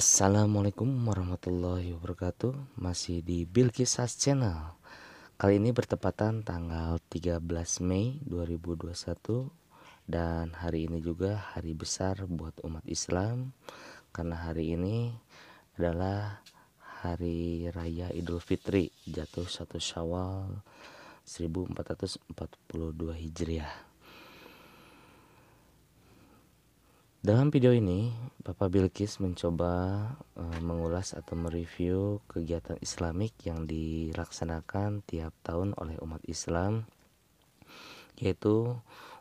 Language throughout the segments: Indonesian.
Assalamualaikum warahmatullahi wabarakatuh. Masih di Bilqis Channel. Kali ini bertepatan tanggal 13 Mei 2021. Dan hari ini juga hari besar buat umat Islam, karena hari ini adalah hari raya Idul Fitri, jatuh 1 Syawal 1442 Hijriah. Dalam video ini, Bapak Bilqis mencoba mengulas atau mereview kegiatan Islamik yang dilaksanakan tiap tahun oleh umat Islam, yaitu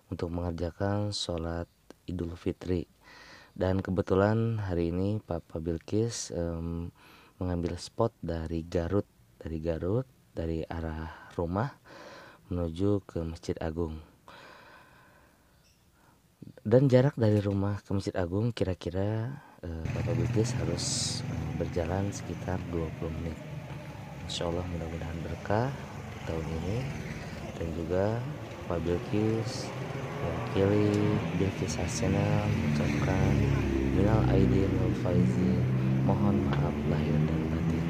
untuk mengerjakan sholat Idul Fitri. Dan kebetulan hari ini Bapak Bilqis mengambil spot dari Garut, dari arah rumah menuju ke Masjid Agung. Dan jarak dari rumah ke Masjid Agung kira-kira Bapak Bilqis harus berjalan sekitar 20 menit. Insya Allah mudah-mudahan berkah di tahun ini. Dan juga Bapak Bilqis mewakili Bilqis Channel mengucapkan minal aidin wal faizin, mohon maaf lahir dan batin.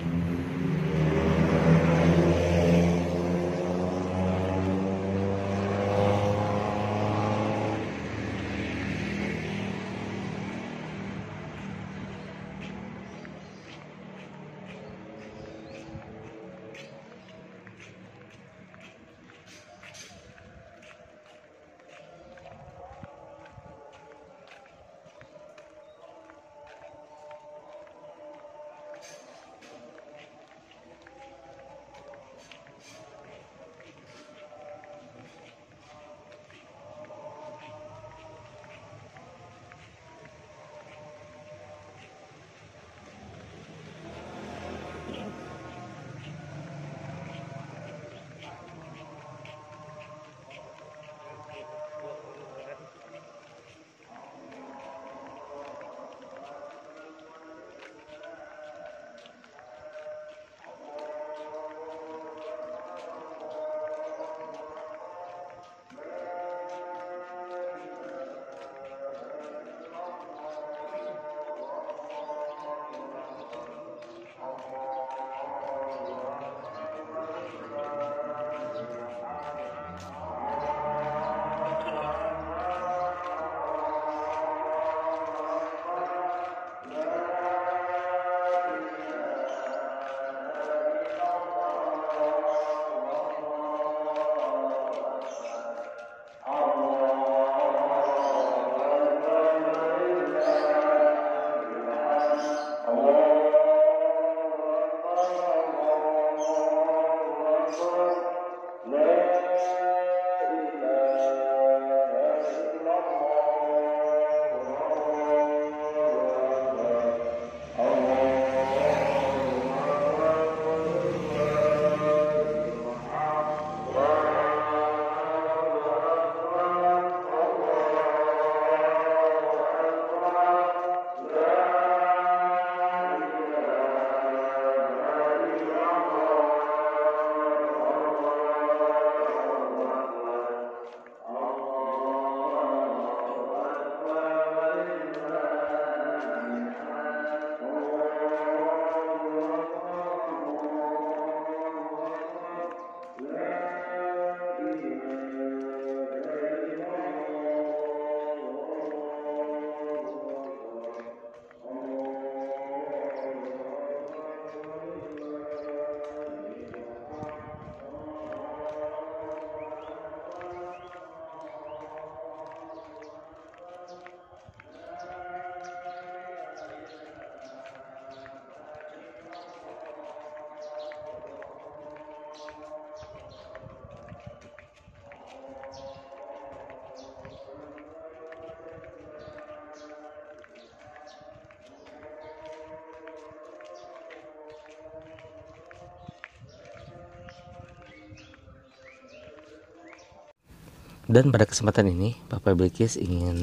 Dan pada kesempatan ini Bapak Bilqis ingin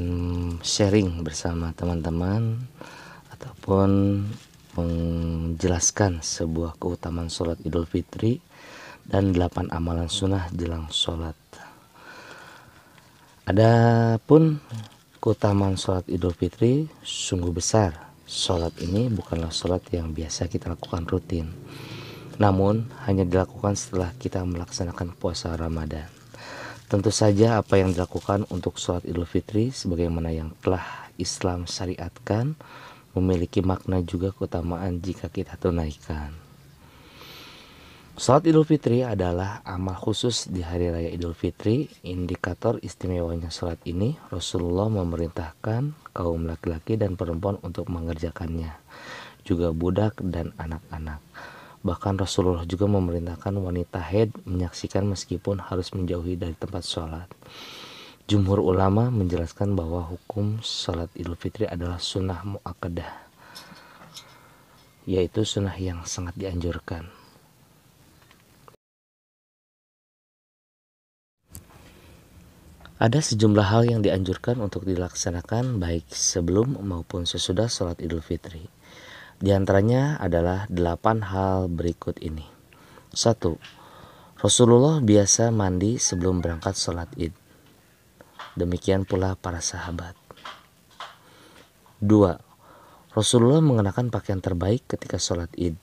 sharing bersama teman-teman ataupun menjelaskan sebuah keutamaan sholat Idul Fitri dan 8 amalan sunnah jelang sholat. Adapun keutamaan sholat Idul Fitri sungguh besar Sholat ini bukanlah sholat yang biasa kita lakukan rutin, namun hanya dilakukan setelah kita melaksanakan puasa Ramadan. Tentu saja apa yang dilakukan untuk sholat Idul Fitri sebagaimana yang telah Islam syariatkan memiliki makna juga keutamaan jika kita tunaikan. Sholat Idul Fitri adalah amal khusus di hari raya Idul Fitri. Indikator istimewanya sholat ini, Rasulullah memerintahkan kaum laki-laki dan perempuan untuk mengerjakannya, juga budak dan anak-anak. Bahkan Rasulullah juga memerintahkan wanita haid menyaksikan meskipun harus menjauhi dari tempat sholat. Jumhur ulama menjelaskan bahwa hukum sholat Idul Fitri adalah sunnah muakkadah, yaitu sunnah yang sangat dianjurkan. Ada sejumlah hal yang dianjurkan untuk dilaksanakan baik sebelum maupun sesudah sholat Idul Fitri. Di antaranya adalah 8 hal berikut ini. 1. Rasulullah biasa mandi sebelum berangkat sholat Id. Demikian pula para sahabat. 2. Rasulullah mengenakan pakaian terbaik ketika sholat Id.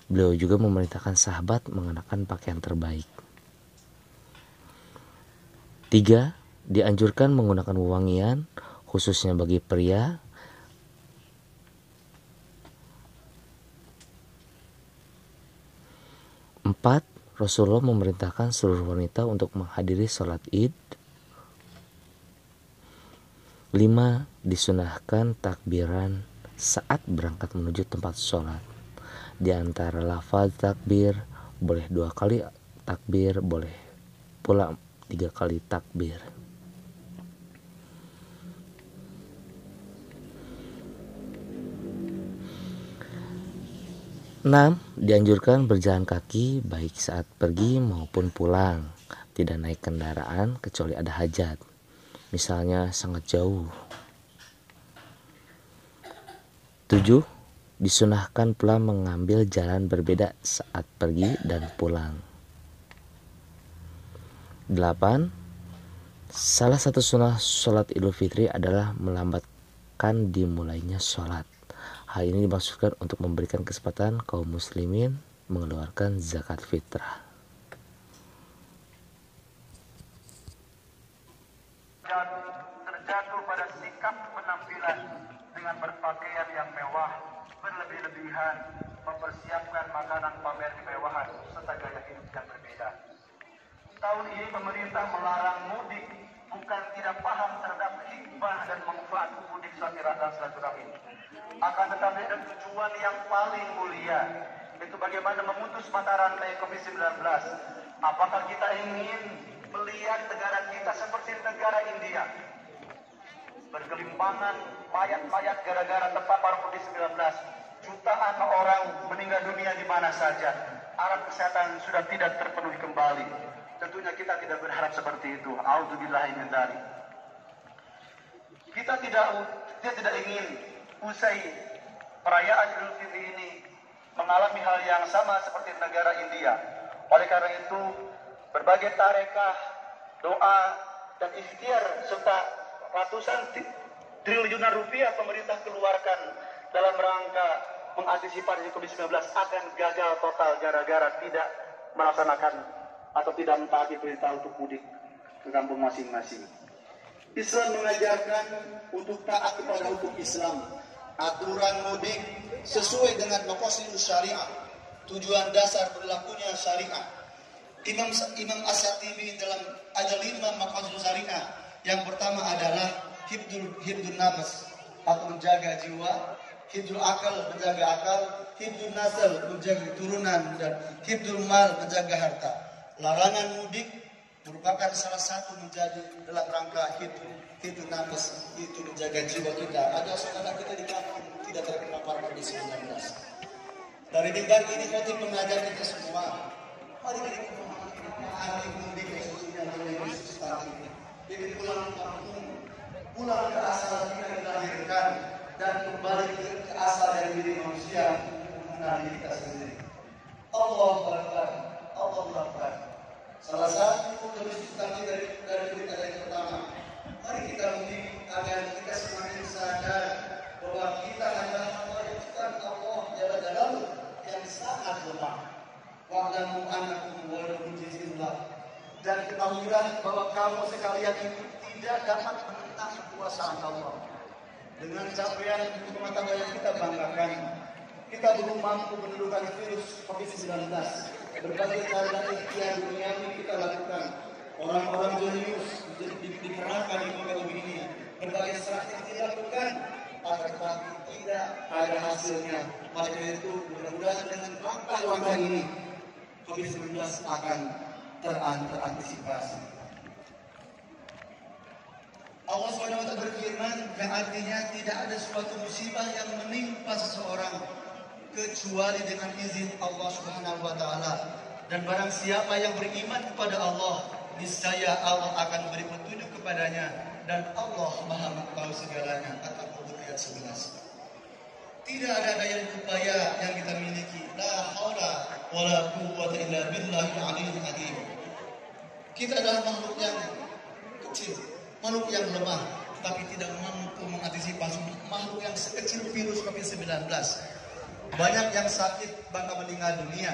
Beliau juga memerintahkan sahabat mengenakan pakaian terbaik. 3. Dianjurkan menggunakan wewangian khususnya bagi pria. 4. Rasulullah memerintahkan seluruh wanita untuk menghadiri sholat Id. 5. Disunahkan takbiran saat berangkat menuju tempat sholat. Di antara lafaz takbir, boleh 2 kali takbir, boleh pula 3 kali takbir. 6. Dianjurkan berjalan kaki baik saat pergi maupun pulang. Tidak naik kendaraan kecuali ada hajat, misalnya sangat jauh. 7. Disunahkan pula mengambil jalan berbeda saat pergi dan pulang. 8. Salah satu sunnah sholat Idul Fitri adalah melambatkan dimulainya sholat. Hal ini dimaksudkan untuk memberikan kesempatan kaum muslimin mengeluarkan zakat fitrah. Terjatuh pada sikap penampilan dengan berpakaian yang mewah, berlebih-lebihan, mempersiapkan makanan pamer kemewahan, serta gaya hidup yang berbeda. Tahun ini pemerintah melarang mudik, bukan tidak paham terhadap hikmah dan manfaat mudik dan silaturahmi. Akan tetapi ada tujuan yang paling mulia, yaitu bagaimana memutus mata rantai COVID-19. Apakah kita ingin melihat negara kita seperti negara India, bergelimpangan mayat-mayat gara-gara terpapar COVID-19, jutaan orang meninggal dunia di mana saja, alat kesehatan sudah tidak terpenuhi kembali. Tentunya kita tidak berharap seperti itu. A'udzubillahi min dzalik. Kita tidak ingin usai perayaan Idul Fitri ini mengalami hal yang sama seperti negara India. Oleh karena itu, berbagai tarekah, doa, dan ikhtiar serta ratusan triliunan rupiah pemerintah keluarkan dalam rangka mengantisipasi COVID-19 akan gagal total gara-gara tidak melaksanakan atau tidak mentaati perintah untuk mudik ke kampung masing-masing. Islam mengajarkan untuk taat kepada hukum Islam. Aturan mudik sesuai dengan maqasid syariah, tujuan dasar berlakunya syariah. Imam As-Syatibi dalam ada 5 maqasid syariah. Yang pertama adalah hibdul nafas, atau menjaga jiwa, hibdul akal, menjaga akal, hibdul nasl, menjaga keturunan, dan hibdul mal, menjaga harta. Larangan mudik merupakan salah satu menjadi dalam rangka hibdul nafas, itu menjaga jiwa kita agar saudara kita di kampung tidak terkena COVID-19. Dari mimbar ini khotib mengajar kita semua, mari kita memahami mudik khususnya dari Yesus tadi. Jadi pulang ke kampung, pulang ke asal kita dilahirkan, dan kembali ke asal dari diri manusia, mengenali kita sendiri. Allahu Akbar, Allahu Akbar. Salah satu kami dari berita yang pertama, mari kita mudik agar kita semakin sadar bahwa kita adalah bahwa kamu sekalian itu tidak dapat menentang kekuasaan Allah. Dengan capaian pengetahuan yang kita banggakan, kita belum mampu menundukkan virus COVID-19. Berbagai cara dan ikhtiar duniawi kita lakukan. Orang-orang jenius dikerahkan di muka bumi ini. Berbagai strategi dilakukan, akan tetapi tidak ada hasilnya. Maka itu mudah-mudahan dengan langkah-langkah ini COVID-19 akan terantisipasi. Allah SWT berfirman yang artinya tidak ada suatu musibah yang menimpa seseorang kecuali dengan izin Allah Subhanahu wa taala. Dan barang siapa yang beriman kepada Allah, niscaya Allah akan beri petunjuk kepadanya dan Allah Maha mengetahui segalanya. At-Takwabur ayat 11. Tidak ada daya upaya yang kita miliki. La haula wala quwwata illa billahil aliyyil azim. Kita adalah makhluk yang kecil, makhluk yang lemah, tapi tidak mampu mengantisipasi makhluk yang sekecil virus COVID-19. Banyak yang sakit bahkan meninggal dunia.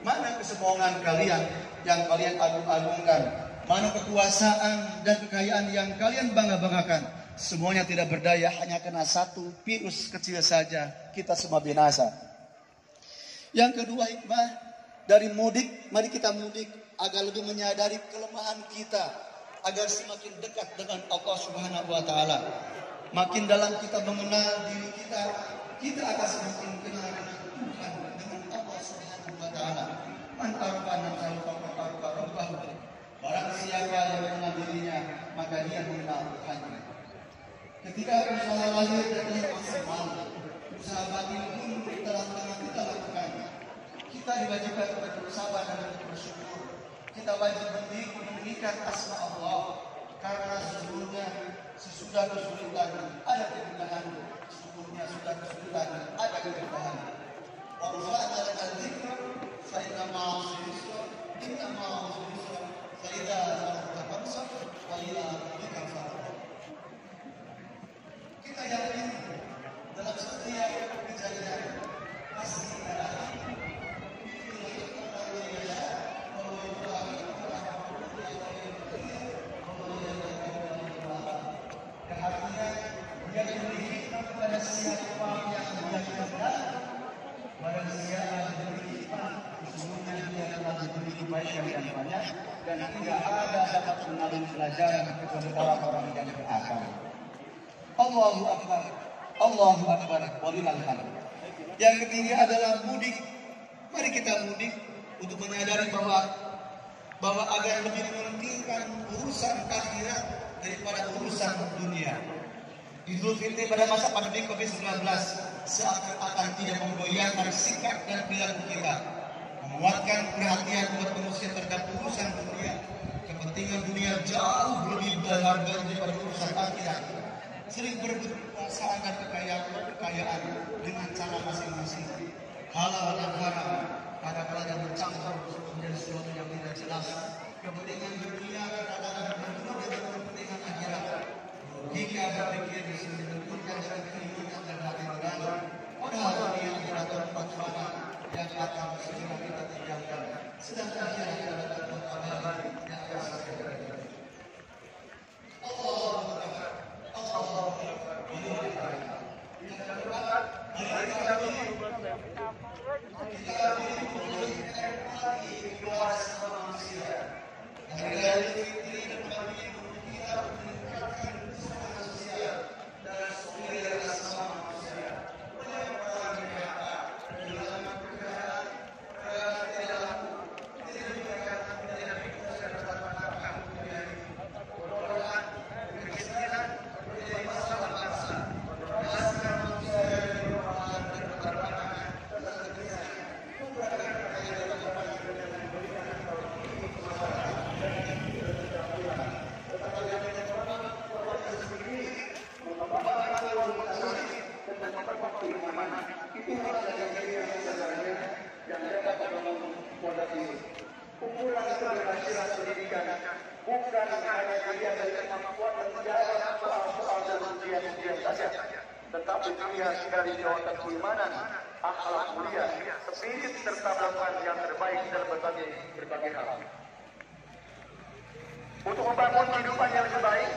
Mana kesombongan kalian yang kalian agung-agungkan? Mana kekuasaan dan kekayaan yang kalian bangga-banggakan? Semuanya tidak berdaya, hanya kena satu virus kecil saja, kita semua binasa. Yang kedua hikmah dari mudik, mari kita mudik agar lebih menyadari kelemahan kita, agar semakin dekat dengan Allah Subhanahu wa taala. Makin dalam kita mengenal diri kita, kita akan semakin kenal dengan Tuhan, dengan Allah Subhanahu wa taala. Man arfana rabbahu. Barang siapa yang mengenal dirinya, maka dia mengenal Tuhannya. Ketika usaha lahir dan maksimal, usaha batin pun dalam tangan kita lakukan. Kita diwajibkan untuk bersabar dan bersyukur. Kita wajib meninggikan asma Allah, karena sesungguhnya sesudah kesulitan ada kemudahan, sesungguhnya sudah kesulitan ada kemudahan. Wa rafa'na lakal dzikra fa inna ma'al yusra, inna ma'al yusra, fa idza faragta fansab wa ila rabbika farghab. Kita yakin dalam setiap kejadian pasti ada yang diberi hikmah kepada siapa yang menjadi kebenaran. Barang siapa yang diberi hikmah, sesungguhnya dia telah diberi kebaikan yang banyak dan tidak ada dapat mengambil pelajaran kepada orang-orang yang berakal. Allahu Akbar, Allahu Akbar, walillahil hamd. Yang ketiga adalah mudik. Mari kita mudik untuk menyadari bahwa agar lebih mementingkan urusan akhirat daripada urusan dunia. Idul Fitri pada masa pandemi COVID-19 seakan-akan tidak menggoyahkan sikap dan perilaku kita, menguatkan perhatian umat manusia terhadap urusan dunia. Kepentingan dunia jauh lebih berharga daripada urusan akhirat. Sering berebut kekuasaan dan kekayaan dengan cara masing-masing. Halal dan haram kadang-kadang yang bercampur menjadi sesuatu yang tidak jelas. Kepentingan dunia kadang-kadang bertemu dengan kepentingan akhirat. Jika berpikir di sini tentunya dengan keinginan dan hati nurani, padahal dunia adalah tempat fana yang akan segera kita tinggalkan. Sedangkan akhirat adalah tempat abadi yang akan segera kita. Allah Akbar, Allah Akbar. Yang kedua, mari kita luas manusia. Hari Fitri dan pagi kita meningkatkan manusia dan solidaritas sama manusia. Banyak orang yang dalam pekerjaan tidak diberikan tidak bisa mendapatkan dari golongan kemiskinan menjadi masalah bangsa. Belasan manusia yang merupakan keterbakangan dan kemiskinan bukan kumpulan keberhasilan pendidikan bukan hanya dilihat dari kemampuan menjawab soal-soal dan ujian-ujian saja, tetapi dilihat dari jawatan keimanan, akhlak mulia, spirit serta melakukan yang terbaik dalam berbagai hal. Untuk membangun kehidupan yang lebih baik,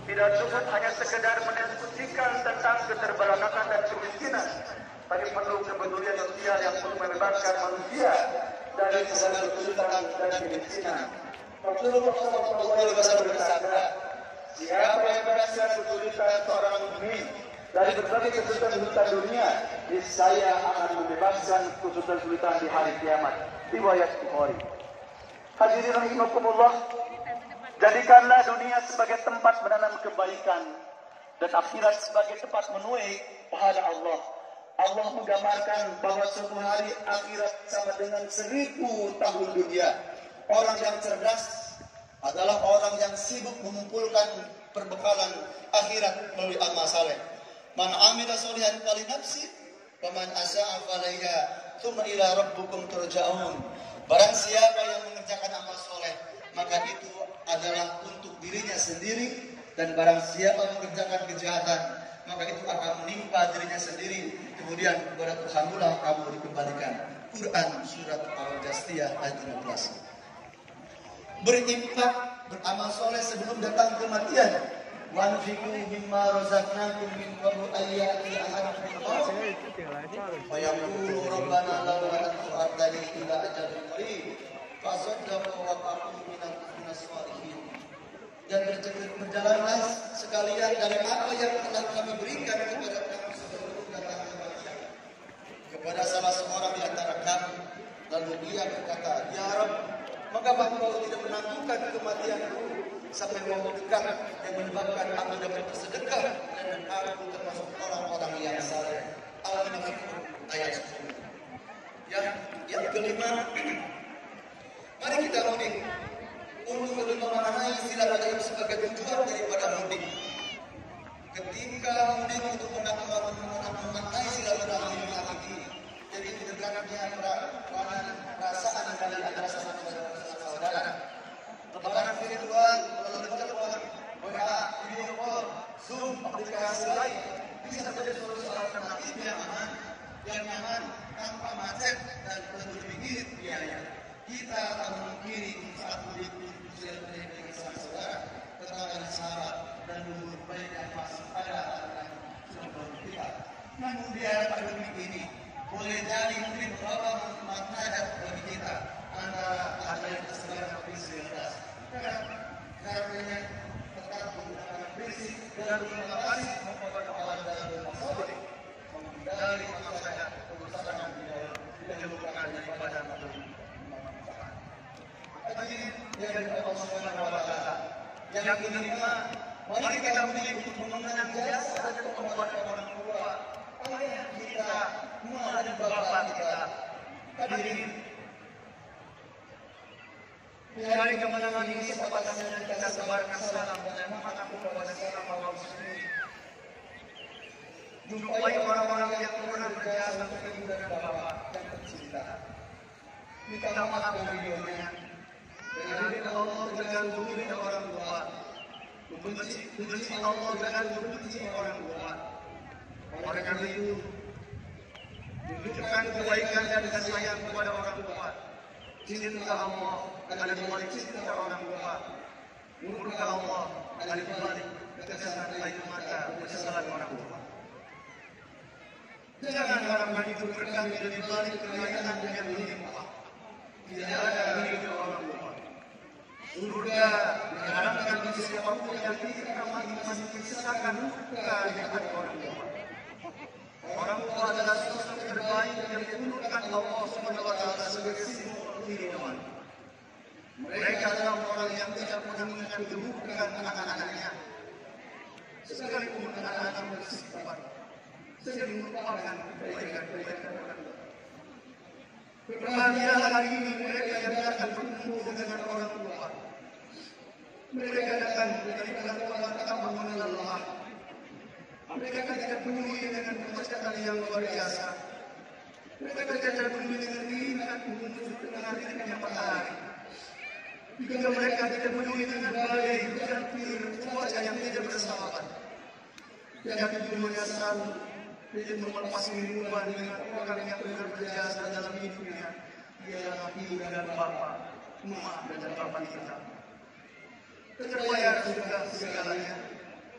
tidak cukup hanya sekedar mendiskusikan tentang keterbelakangan dan kemiskinan, tapi perlu kepedulian sosial yang perlu membebaskan manusia dari segala kesulitan dan kemiskinan. Rasulullah SAW bersabda, siapa yang merasakan kesulitan seorang mukmin dari berbagai kesulitan dunia, niscaya akan membebaskan kesulitan di hari kiamat. Riwayat Bukhari. Hadirin rahimakumullah, jadikanlah dunia sebagai tempat menanam kebaikan dan akhirat sebagai tempat menuai pahala Allah. Allah menggambarkan bahwa suatu hari akhirat sama dengan 1000 tahun dunia. Orang yang cerdas adalah orang yang sibuk mengumpulkan perbekalan akhirat melalui amal saleh. Man amila sholihan fali nafsi wa man asa'a falaiha tsumma ila rabbukum turja'un. Barang siapa yang mengerjakan amal soleh, maka itu adalah untuk dirinya sendiri, dan barang siapa mengerjakan kejahatan, maka itu akan menimpa dirinya sendiri. Kemudian kepada Tuhan pula kamu dikembalikan. Quran surat Al-Jasiyah ayat 15. Berinfak, beramal soleh sebelum datang kematian. Wanfiqu mimma razaqnakum min qabli ayyati ahadakum al-maut fa yaqulu rabbana lawla akhartani ila ajalin qarib fasaddaqu wa aqum minas shalihin. Dan berjalanlah sekalian dari apa yang telah kami berikan kepada kamu sebelum datang kematian kepada salah seorang di antara kamu, lalu dia berkata, ya Rabb, mengapa engkau tidak menanggungkan kematianku sampai waktu dekat yang menyebabkan aku dapat bersedekah dan aku termasuk orang-orang yang saleh. Al-Munafiqun ayat 10. Yang kelima, mari kita mudik. Untuk lebih memaknai istilah mudik sebagai tujuan daripada mudik. Ketika mudik untuk memaknai istilah mudik ini, jadi dekatnya perasaan dari antara saudara. Lebaran virtual, melalui telepon, WA, video call, Zoom, aplikasi lain bisa menjadi solusi alternatif yang aman, yang nyaman, tanpa macet dan tentu sedikit biaya. Kita akan memungkiri saat mudik sudah terjadi dengan saudara, tetangga sahabat dan hubungan baik yang masih ada antara saudara kita. Namun biar pandemi ini boleh jadi mungkin beberapa manfaat bagi kita antara adanya keselamatan COVID-19. Karena tetap menggunakan prinsip dan mengatasi memperbaiki dan masalah dari masyarakat kerusakan dijauhkan daripada manfaat. Tadi yang Allah Subhanahu wa Ta'ala yang kelima, mari kita memilih untuk mengenang jasa dan pengorbanan orang tua ayah kita, emak dan bapak kita. Hadirin, di hari kemenangan ini sepatutnya kita sebarkan salam dan mengaku kepada salam Allah muslimin. Jumpai orang-orang yang pernah berjasa untuk ibu dan bapak yang tercinta. Minta maaf videonya. Dengan Allah dengan memilih orang tua. Membenci Allah dengan membenci orang tua. Oleh karena itu, tunjukkan kebaikan dan kasih sayang kepada orang tua. Cinta Allah ada di balik cinta orang tua. Murka Allah ada di balik kekesalan air mata penyesalan orang tua. Jangan harapkan itu berkah dari balik kekayaan yang melimpah. Tidak ada hidup orang tua. Surga diharapkan bagi siapapun yang tidak masih menyisakan luka di hati orang tua. Orang tua adalah sosok terbaik yang diturunkan Allah SWT sebagai simbol kehidupan. Mereka adalah orang yang tidak pernah mengingat keburukan anak-anaknya. Sekalipun anak-anak bersifat sering melupakan kebaikan-kebaikan orang tua. Berbahagialah hari ini mereka yang akan berkumpul dengan orang tua. Mereka datang dari bulan Ramadan tanpa mengenal lelah. Mereka tidak peduli dengan pekerjaan yang luar biasa. Mereka tidak peduli dengan keinginan untuk dengan yang matahari. Juga mereka tidak peduli dengan badai dan cuaca yang tidak bersahabat. Yang tujuannya selalu tidak melepas hubungan dengan orang yang berjasa dalam hidupnya. Ialah ibu dan bapak, emak dan bapak kita. terbayar sudah segalanya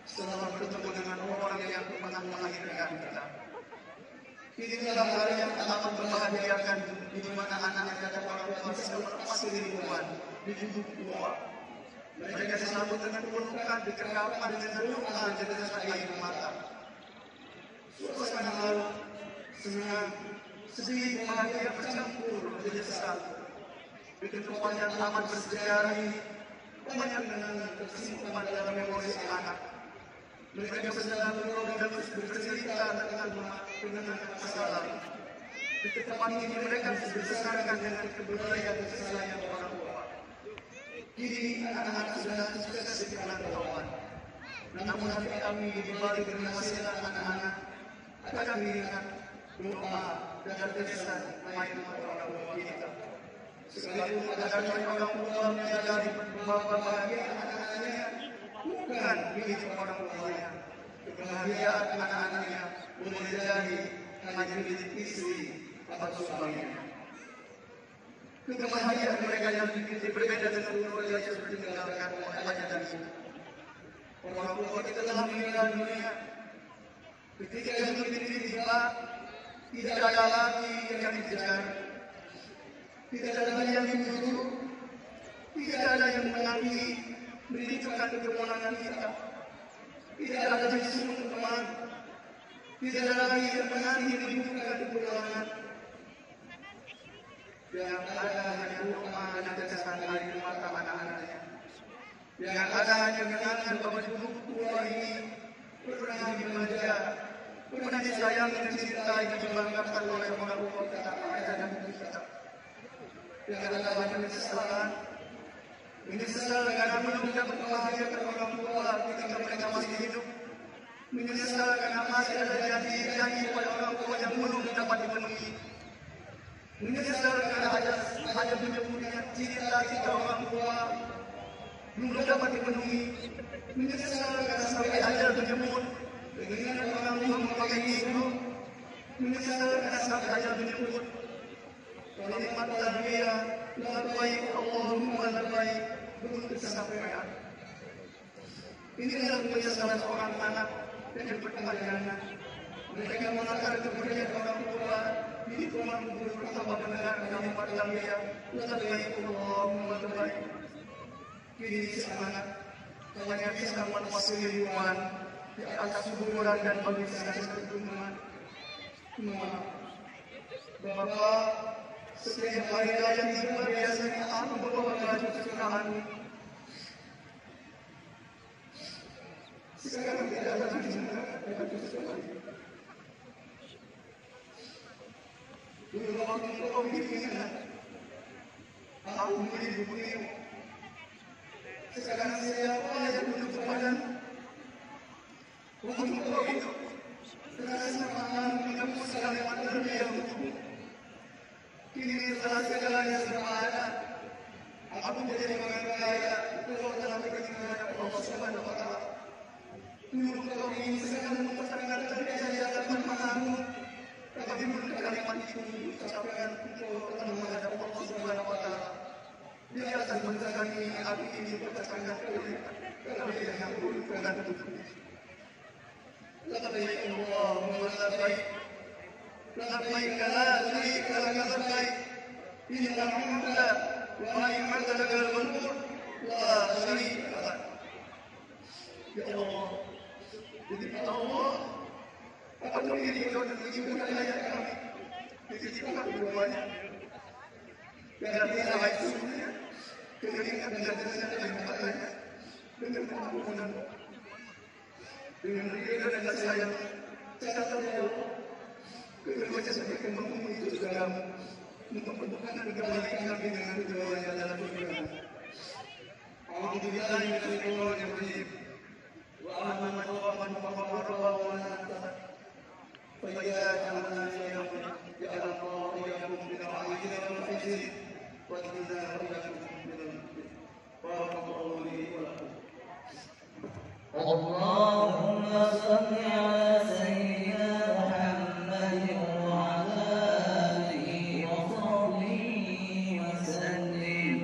setelah bertemu dengan orang yang pernah melahirkan kita. Inilah hari yang amat membahagiakan di mana anak dan orang tua bisa melepas kerinduan di hidup tua. Mereka disambut dengan pelukan, dikerapan dengan doa dan dengan air mata. Suasana haru, senang, sedih, bahagia bercampur menjadi satu. Di tempat yang amat bersejarah ini, banyak kenangan tersimpan dalam memori si anak. Mereka berjalan berngobrol dan bercerita tentang kenangan masa lalu. Di tempat ini mereka berserakan dengan kebudayaan dan sayang orang tua. Kini anak-anak sudah sukses di perantauan. Namun hati kami di balik penghasilan anak-anak akan mengingat doa dan tulisan main orang tua kita. Sekalipun ada orang tua menyadari bahwa bahagia anak-anaknya bukan milik orang tuanya. Kebahagiaan anak-anaknya boleh jadi hanya milik istri atau suaminya. Kebahagiaan mereka yang berbeda dengan keluarga yang sudah ditinggalkan oleh ayah dan ibu. Orang tua kita telah meninggal dunia. Ketika yang berdiri tiba, tidak ada lagi yang dikejar, tidak ada lagi yang dituju, tidak ada yang menanti menunjukkan kemenangan kita, tidak ada yang disuruh teman, tidak ada lagi yang menanti menunjukkan kemenangan. Yang ada hanya doa dan tetesan air mata anak-anaknya. Yang ada hanya kenangan bahwa hidup tua ini pernah dimanja, pernah disayangi dan dicintai dan dibanggakan oleh orang tua kita, ayah dan ibu kita. Yang ada hanya penyesalan, menyesal karena belum dapat membahagiakan orang tua ketika mereka masih hidup, menyesal karena masih ada janji-janji pada orang tua yang belum dapat dipenuhi. Menyesal karena ada menyebutnya cita-cita orang tua belum dapat dipenuhi. Menyesal karena sampai ajal menjemput dengan orang tua memakai hidup. Menyesal karena sampai ajal menjemput kalimat talbiyah labbaik Allahumma labbaik belum tersampaikan. Inilah penyesalan seorang anak yang berkepanjangan. Mereka mengatakan kepercayaan orang tua di rumah bersama mendengar kalimat talbiyah labbaik Allahumma labbaik. Kini semangat hanya bisa melepas kerinduan di atas kuburan dan bangsa keturunan. Bapak, setiap hari raya tiba biasanya aku membawa baju kesukaan. Sekarang tidak ada lagi baju kesukaan. Dulu waktu kau bikinnya, aku beli buku. Sekarang siapa yang menutup badan? Untuk kau itu, terasa tangan menembus kalimat terbiak untukmu. Kini setelah segalanya serba ada, aku menjadi orang kaya, kau telah berkenan Allah Subhanahu wa Ta'ala. Dulu kau ingin sekali mempertahankan kejayaan manfaatmu, tapi menurut kalimat itu ucapkan kau telah menghadap Allah Subhanahu wa Ta'ala. Dia akan menjalani api ini bertahankan kelebihan yang bukan tutup. Labbaik Allahumma labbaik. لبيك لا شريك لك لبيك إن الحمد ونعمة لك الملك لا شريك لك. Ya Allah, jadi Allah akan mengirim kau dan menyembuhkan ayat kami. Dititipkan keduanya. Biar tidak baik semuanya. Keringat dan jasad yang katanya. Dengan pengampunan. Dengan ridha dan kasih sayang. Catatlah ya Allah. Kedua sebagai kemampuan itu dalam mempertemukan kembali kami dengan keduanya dalam perjuangan. Alhamdulillah yang terjadi. Wa amanah wa amanah wa فإذا جعلنا يوم جعل الله يوم بالعيد والفجر وإذا رجعكم بالمسجد بارك الله لي ولكم. اللهم صل على سيدنا محمد وعلى آله وصحبه وسلم.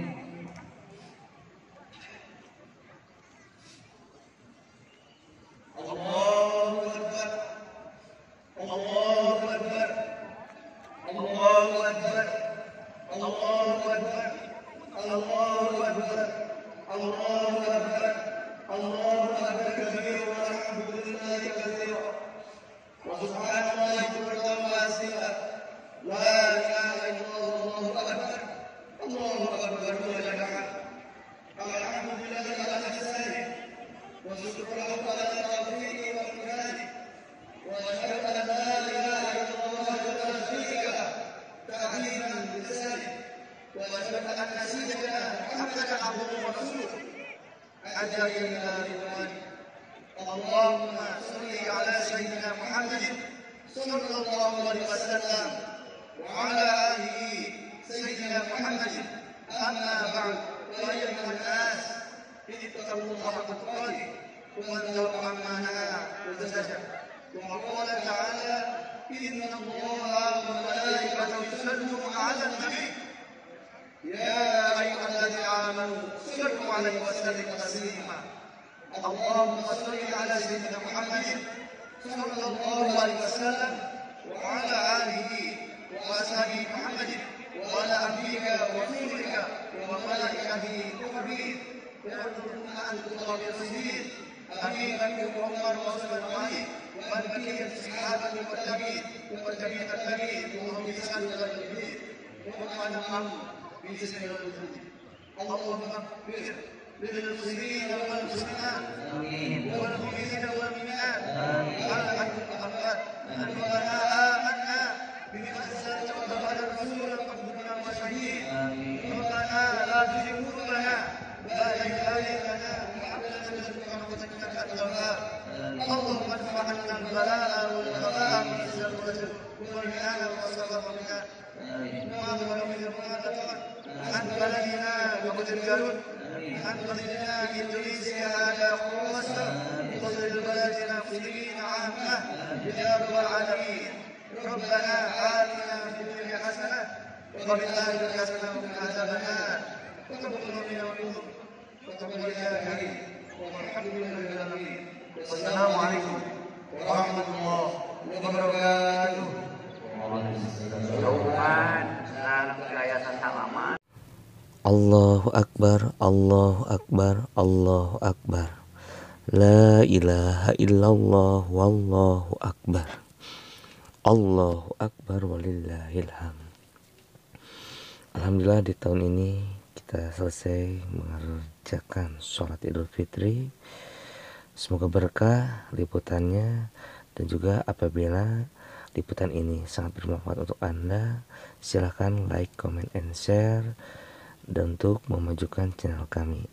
والداعي إلى رضوانك. اللهم صل على سيدنا محمد صلى الله عليه وسلم وعلى آله سيدنا محمد. أما بعد، فيا أيها الناس اتقوا الله حق تقاته وانتهوا عما نهى وزجر. وقال تعالى: إن الله وملائكته يصلون على النبي يا أيها الذين آمنوا صلوا عليه وسلموا تسليما. اللهم صل على سيدنا محمد صلى الله عليه وسلم وعلى آله وأصحابه محمد وعلى أنبيائك ورسولك وملائكته المقربين ويرزقنا أن تطلع بالصديق أبي بكر وعمر وعثمان وعلي وبقية الصحابة والتابعين والتابعين التابعين وهم بإحسان إلى يوم الدين ومن معهم بإحسان إلى يوم الدين. اللهم اغفر للمسلمين والمسلمات والمؤمنين والمؤمنات والحج والحجات ربنا آمنا بما أنزلت وتقبل رسولا وقبلنا وشهيد. ربنا لا تزغ قلوبنا بعد إذ هديتنا وهب لنا من لدنك رحمة إنك أنت الوهاب. اللهم ادفع عنا البلاء والوباء والزلزلة والمحن والصبر والمحن وما ظهر من المنافقات عن بلدنا وقدر جارون عن بلدنا إندونيسيا هذا خاصة وقدر بلدنا مسلمين عامة يا رب العالمين. ربنا آتنا في الدنيا حسنة وفي الآخرة حسنة وقنا عذاب النار. تقبل منا ومنكم وتقبل يا كريم والحمد لله رب العالمين. والسلام عليكم ورحمة الله وبركاته. Allahu Akbar, Allahu Akbar, Allahu Akbar. La ilaha illallah, wallahu akbar. Allahu Akbar walillahil hamd. Alhamdulillah, di tahun ini kita selesai mengerjakan sholat Idul Fitri. Semoga berkah liputannya, dan juga apabila liputan ini sangat bermanfaat untuk Anda, silahkan like, comment, and share, dan untuk memajukan channel kami.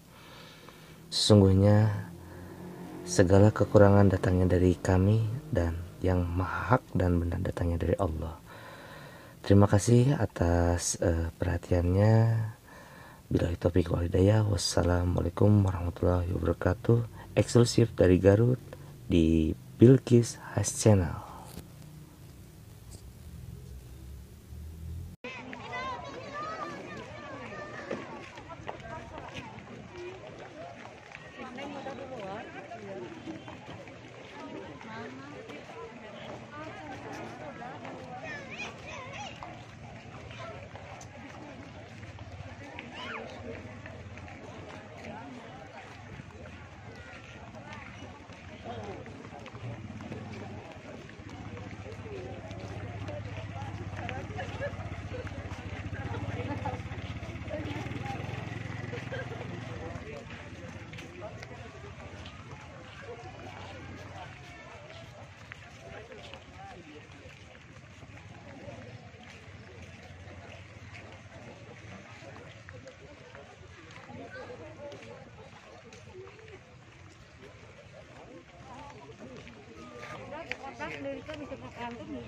Sesungguhnya segala kekurangan datangnya dari kami, dan yang maha hak dan benar datangnya dari Allah. Terima kasih atas perhatiannya. Billahi taufiq wal hidayah. Wassalamualaikum warahmatullahi wabarakatuh. Eksklusif dari Garut di Bilqis Has Channel. Dari kan bisa ke kantor nih.